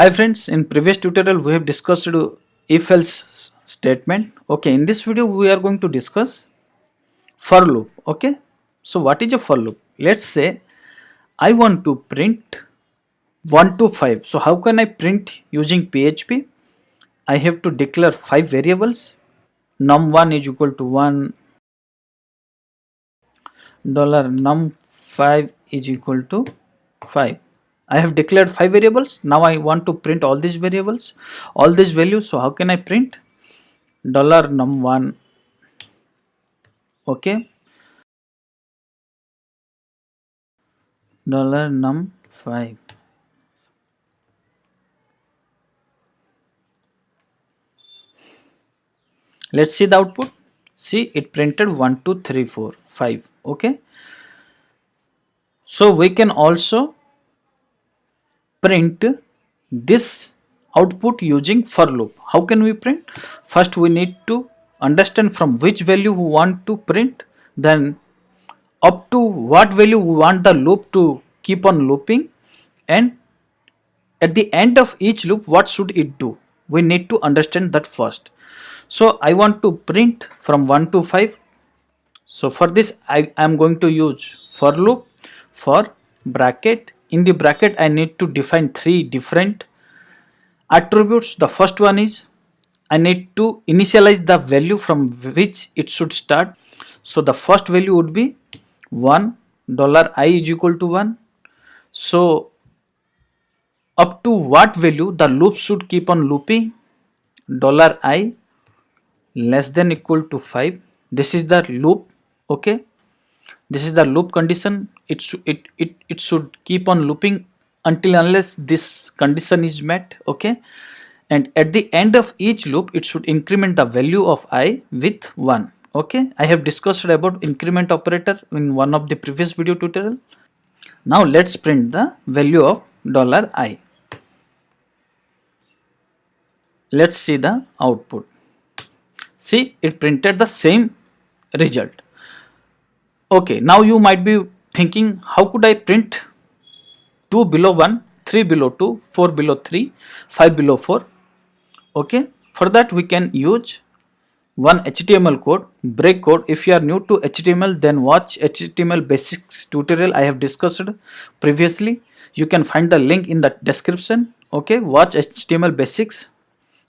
Hi friends, in previous tutorial we have discussed if-else statement. Okay, in this video we are going to discuss for loop. Okay, so what is a for loop? Let's say I want to print 1 to 5. So how can I print using PHP? I have to declare 5 variables. num1 is equal to 1, $num5 is equal to 5. I have declared 5 variables. Now I want to print all these variables, all these values. So how can I print? $num1, okay, $num5. Let's see the output. See, it printed 1 2 3 4 5. Okay, so we can also print this output using for loop. How can we print? First we need to understand from which value we want to print, then up to what value we want the loop to keep on looping, and at the end of each loop what should it do. We need to understand that first. So I want to print from 1 to 5. So for this I am going to use for loop for bracket. In the bracket I need to define 3 different attributes. The first one is I need to initialize the value from which it should start. So the first value would be 1, $I is equal to 1. So up to what value the loop should keep on looping? $I less than equal to 5. This is the loop. Okay, this is the loop condition. It should keep on looping until unless this condition is met. Okay, and at the end of each loop it should increment the value of I with 1. Okay, I have discussed about increment operator in one of the previous video tutorial. Now let's print the value of $I. Let's see the output. See, it printed the same result. Okay, now you might be thinking, how could I print 2 below 1, 3 below 2, 4 below 3, 5 below 4? Okay, for that we can use one HTML code, break code. If you are new to HTML, then watch HTML Basics tutorial I have discussed previously. You can find the link in the description. Okay, watch HTML Basics.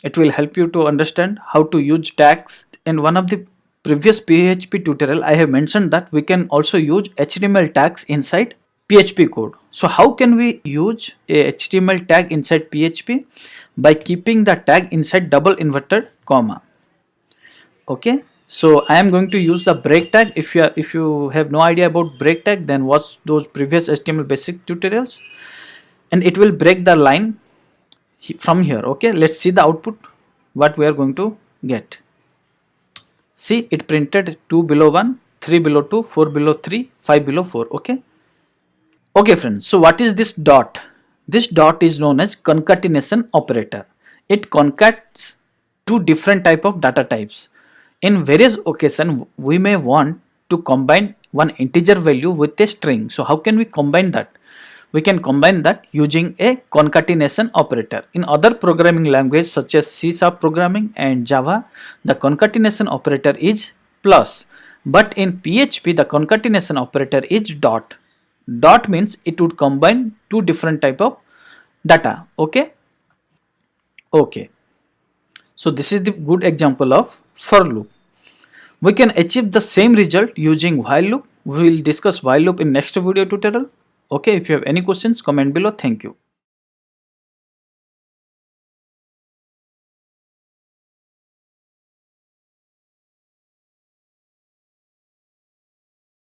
It will help you to understand how to use tags. In one of the previous PHP tutorial I have mentioned that we can also use HTML tags inside PHP code. So how can we use a HTML tag inside PHP? By keeping the tag inside double inverted comma. Okay, so I am going to use the break tag. If you have no idea about break tag, then watch those previous HTML basic tutorials, and it will break the line from here. Okay, let's see the output, what we are going to get. See, it printed 2 below 1, 3 below 2, 4 below 3, 5 below 4. Okay friends, so what is this dot? This dot is known as concatenation operator. It concatenates two different type of data types. In various occasions we may want to combine one integer value with a string. So how can we combine that? We can combine that using a concatenation operator. In other programming languages such as C# programming and Java, the concatenation operator is plus, but in PHP the concatenation operator is dot. Dot means it would combine two different type of data. Okay, so this is the good example of for loop. We can achieve the same result using while loop. We will discuss while loop in next video tutorial. Okay, if you have any questions, comment below. Thank you.